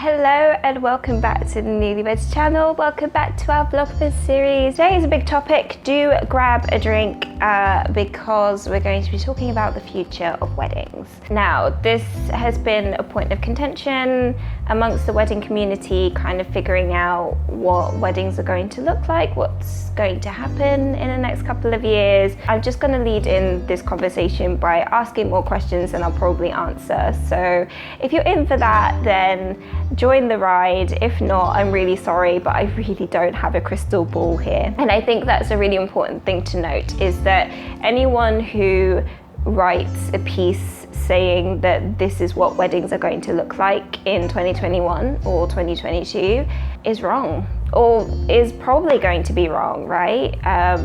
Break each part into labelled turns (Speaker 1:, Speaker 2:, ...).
Speaker 1: Hello and welcome back to the Nulyweds channel. Welcome back to our Vlogmas series. Today is a big topic. Do grab a drink because we're going to be talking about the future of weddings. Now, this has been a point of contention amongst the wedding community, kind of figuring out what weddings are going to look like, what's going to happen in the next couple of years. I'm just going to lead in this conversation by asking more questions than I'll probably answer. So if you're in for that, then join the ride. If not, I'm really sorry, but I really don't have a crystal ball here. And I think that's a really important thing to note, is that anyone who writes a piece saying that this is what weddings are going to look like in 2021 or 2022 is wrong, or is probably going to be wrong, right?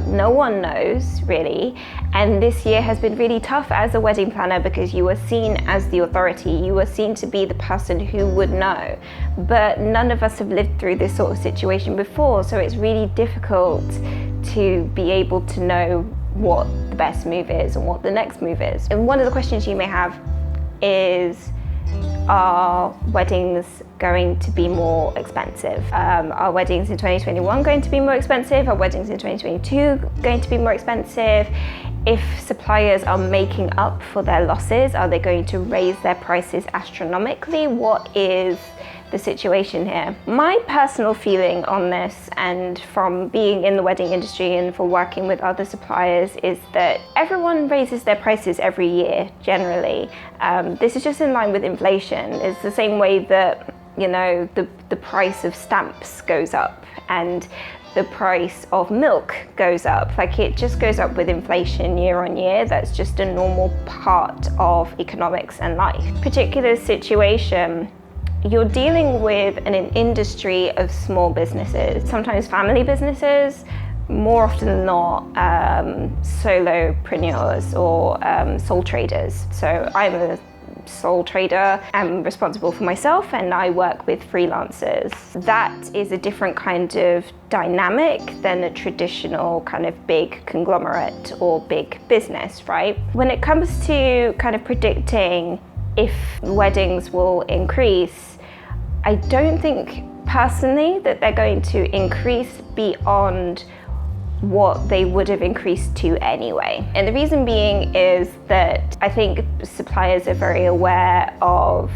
Speaker 1: No one knows really. And this year has been really tough as a wedding planner because you were seen as the authority, you were seen to be the person who would know. But none of us have lived through this sort of situation before, so it's really difficult to be able to know what the best move is and what the next move is. And one of the questions you may have is, are weddings going to be more expensive? Are weddings in 2021 going to be more expensive? Are weddings in 2022 going to be more expensive? If suppliers are making up for their losses, are they going to raise their prices astronomically? What is the situation here? My personal feeling on this, and from being in the wedding industry and for working with other suppliers, is that everyone raises their prices every year generally. This is just in line with inflation. It's the same way that, you know, the price of stamps goes up and the price of milk goes up. Like, it just goes up with inflation year on year. That's just a normal part of economics and life. Particular situation, you're dealing with an industry of small businesses, sometimes family businesses, more often than not solopreneurs or sole traders. So I'm a sole trader. I'm responsible for myself and I work with freelancers. That is a different kind of dynamic than a traditional kind of big conglomerate or big business, right? When it comes to kind of predicting if weddings will increase, I don't think personally that they're going to increase beyond what they would have increased to anyway. And the reason being is that I think suppliers are very aware of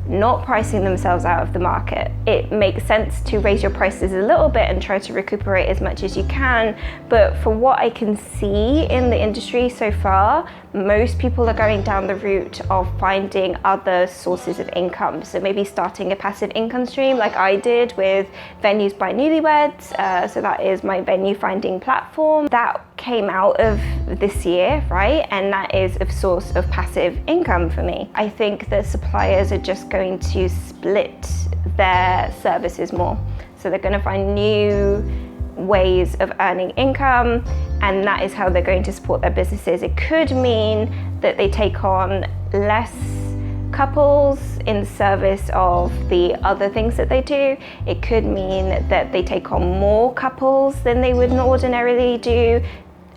Speaker 1: not pricing themselves out of the market. It makes sense to raise your prices a little bit and try to recuperate as much as you can, but for what I can see in the industry so far, most people are going down the route of finding other sources of income. So maybe starting a passive income stream like I did with Venues by Nulyweds. So that is my venue finding platform. That came out of this year, right? And that is a source of passive income for me. I think that suppliers are just going to split their services more. So they're going to find new ways of earning income, and that is how they're going to support their businesses. It could mean that they take on less couples in service of the other things that they do. It could mean that they take on more couples than they would ordinarily do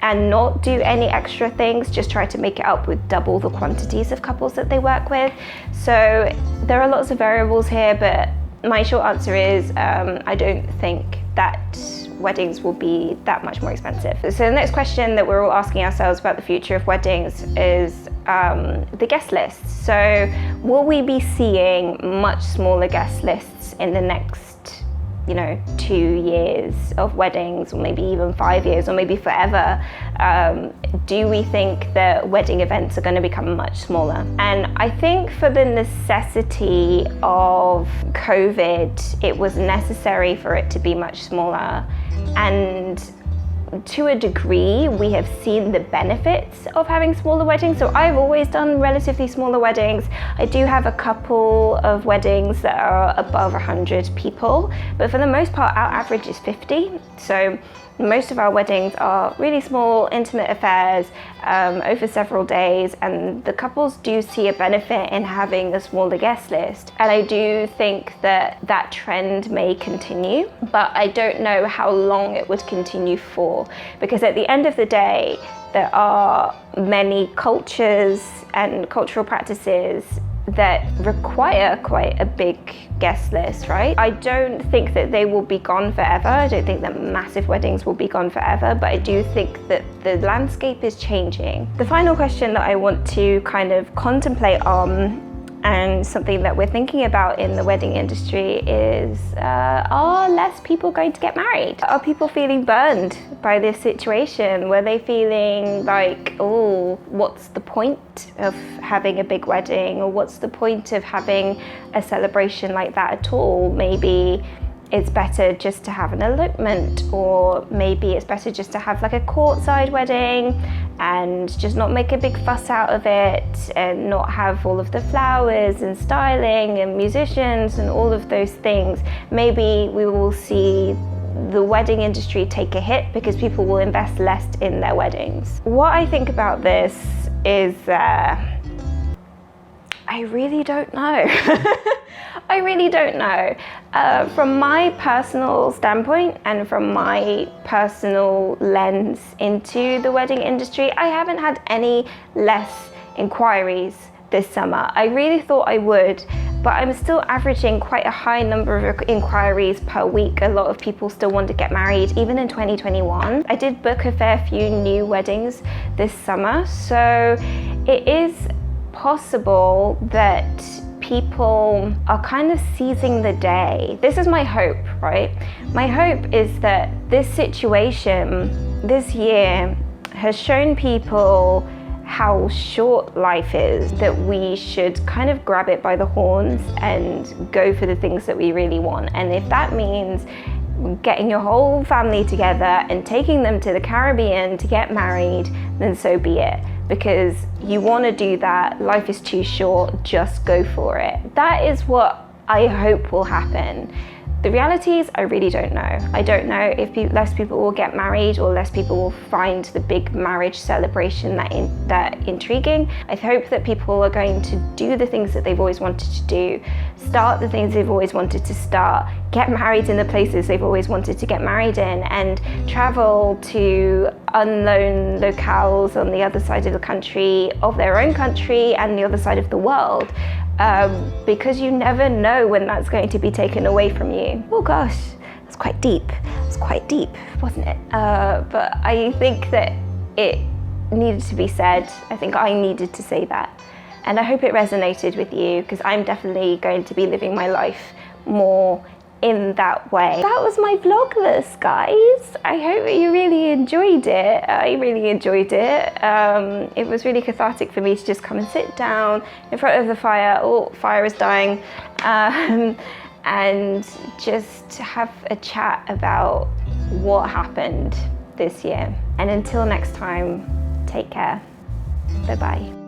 Speaker 1: and not do any extra things, just try to make it up with double the quantities of couples that they work with. So there are lots of variables here, but my short answer is I don't think that weddings will be that much more expensive. So the next question that we're all asking ourselves about the future of weddings is the guest list. So will we be seeing much smaller guest lists in the next 2 years of weddings, or maybe even 5 years, or maybe forever? Do we think that wedding events are going to become much smaller? And I think for the necessity of COVID, it was necessary for it to be much smaller. And to a degree, we have seen the benefits of having smaller weddings. So I've always done relatively smaller weddings. I do have a couple of weddings that are above 100 people, but for the most part, our average is 50. So most of our weddings are really small, intimate affairs over several days, and the couples do see a benefit in having a smaller guest list. And I do think that that trend may continue, but I don't know how long it would continue for, because at the end of the day, there are many cultures and cultural practices that require quite a big guest list, right? I don't think that they will be gone forever. I don't think that massive weddings will be gone forever, but I do think that the landscape is changing. The final question that I want to kind of contemplate on, and something that we're thinking about in the wedding industry, is are less people going to get married? Are people feeling burned by this situation? Were they feeling like, oh, what's the point of having a big wedding? Or what's the point of having a celebration like that at all? Maybe it's better just to have an elopement, or maybe it's better just to have like a courtside wedding and just not make a big fuss out of it and not have all of the flowers and styling and musicians and all of those things. Maybe we will see the wedding industry take a hit because people will invest less in their weddings. What I think about this is I really don't know. I really don't know. From my personal standpoint and from my personal lens into the wedding industry, I haven't had any less inquiries this summer. I really thought I would, but I'm still averaging quite a high number of inquiries per week. A lot of people still want to get married, even in 2021. I did book a fair few new weddings this summer, so it is possible that people are kind of seizing the day. This is my hope, right? My hope is that this situation, this year, has shown people how short life is, that we should kind of grab it by the horns and go for the things that we really want. And if that means getting your whole family together and taking them to the Caribbean to get married, then so be it. Because you want to do that, life is too short, just go for it. That is what I hope will happen. The reality is, I really don't know. I don't know if less people will get married or less people will find the big marriage celebration that intriguing. I hope that people are going to do the things that they've always wanted to do, start the things they've always wanted to start, get married in the places they've always wanted to get married in, and travel to unknown locales on the other side of the country, of their own country, and the other side of the world. Because you never know when that's going to be taken away from you. Oh gosh, that's quite deep. It's quite deep, wasn't it? But I think that it needed to be said. I think I needed to say that. And I hope it resonated with you, because I'm definitely going to be living my life more in that way. That was my vlogmas, guys. I hope you really enjoyed it. I really enjoyed it. It was really cathartic for me to just come and sit down in front of the fire. Oh, fire is dying. And just have a chat about what happened this year. And until next time, take care. Bye-bye.